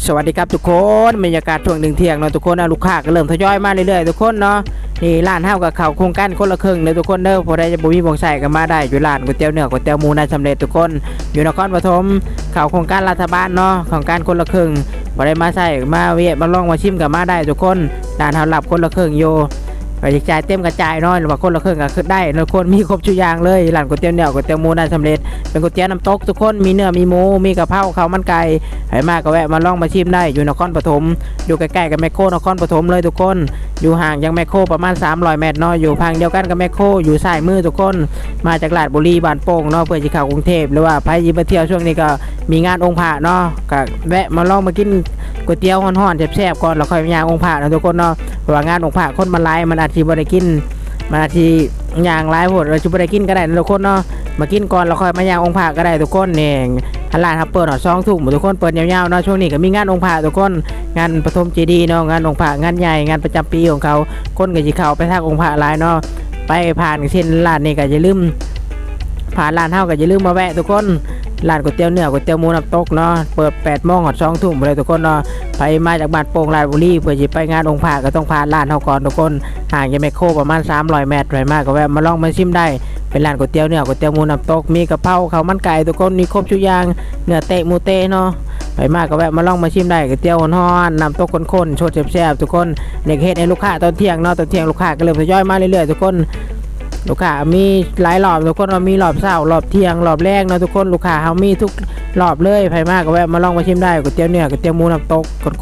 สวัสดีครับทุกคนบรรยากาศช่วงเที่ยงเนาะทุกคนลูกค้าก็เริ่มทยอยมาเรื่อยๆทุกคนเนาะนี่ร้านเฮากับเขาโครงการคนละครึ่งเลยทุกคนเด้อพอได้จะบ่มีบ่งใส่กันมาได้อยู่ร้านก๋วยเตี๋ยวเนื้อก๋วยเตี๋ยวหมูนายสำเร็จทุกคนอยู่นครปฐมเขาโครงการรัฐบาลเนาะโครงการคนละครึ่งพอได้มาใส่มาเวียมาลองมาชิมกันมาได้ทุกคนร้านเฮารับคนละครึ่งอยู่ไปจ่ายเต็มกระจายเนาะหรือว่าคนละครึ่งก็คือได้ทุกคนมีครบทุกอย่างเลยร้านก๋วยเตี๋ยวเนื้อก๋วยเตี๋ยวหมูนายสำเร็จเป็นก๋วยเตี๋ยวน้ำตกทุกคนมีเนื้อมีหมูมีกะเพราข้าวมันไก่ให้มาก็แวะมาลองมาชิมได้อยู่นครปฐมอยู่ใกล้ๆกับแมคโครนครปฐมเลยทุกคนอยู่ห่างจากแมคโครประมาณ300 เมตรเนาะอยู่พังเดียวกันกับแมคโครอยู่ซ้ายมือทุกคนมาจากลาดบุรีบ้านโป่งเนาะเพื่อจะเข้ากรุงเทพหรือว่าไปยิมาเที่ยวช่วงนี้ก็มีงานองค์พระเนาะก็แวะมาลองมากินก๋วยเตี๋ยวฮ้อนๆแซ่บๆก่อนแล้วค่อยย่างองค์พระนะทุกคนเนาะเพราะว่างานองค์พระคนมาหลายมันอาจสิบ่ได้กินมันอาจสิย่างหลายโพดเราจะบ่ได้กินก็ได้นะทุกคนเนาะมากินก่อนแล้วค่อยมาย่างองค์พระก็ได้ทุกคนนี่ร้านครับเปิด2 ทุ่มทุกคนเปิดยาวๆเนาะช่วงนี้ก็มีงานองค์พระทุกคนงานปฐมเจดีย์เนาะงานองค์พระงานใหญ่งานประจำปีของเขาคนก็สิเข้าไปทางองค์พระหลายเนาะไปผ่านเช่นร้านนี้ก็อย่าลืมผ่านร้านเฮาก็อย่าลืมมาแวะทุกคนร้านก๋วยเตี๋ยวเนื้อก๋วยเตี๋ยวหมูน้ำตกเนาะเปิด8 โมงถึง2 ทุ่มเลยทุกคนเนาะไปมาจากบ้านโป่งราชบุรีเพื่อจะไปงานองค์พระก็ต้องผ่านร้านเฮาก่อนทุกคนห่างจากแมคโครประมาณ300 เมตรไปมากก็แวะมาลองมาชิมได้เป็นร้านก๋วยเตี๋ยวเนื้อก๋วยเตี๋ยวหมูน้ำตกมีกะเพราข้าวมันไก่ทุกคนมีครบทุกอย่างเนื้อเตะหมูเตะเนาะไปมากก็แวะมาลองมาชิมได้ก๋วยเตี๋ยวฮ้อนๆน้ำตกข้นๆโชดแซ่บๆทุกคนเด็กเฮ็ดให้ลูกค้าตอนเที่ยงเนาะตอนเที่ยงลูกค้าก็เริ่มทยอยมาเรื่อยๆทุกคนลูกค้ามีหลายรอบทุกคนเรามีรอบเช้ารอบเที่ยงรอบแรกนะทุกคนลูกค้าเฮามีทุกรอบเลยไปมากก็แวะมาลองมาชิมได้ก๋วยเตี๋ยวเนื้อก๋วยเตี๋ยวหมูน้ำตกข้น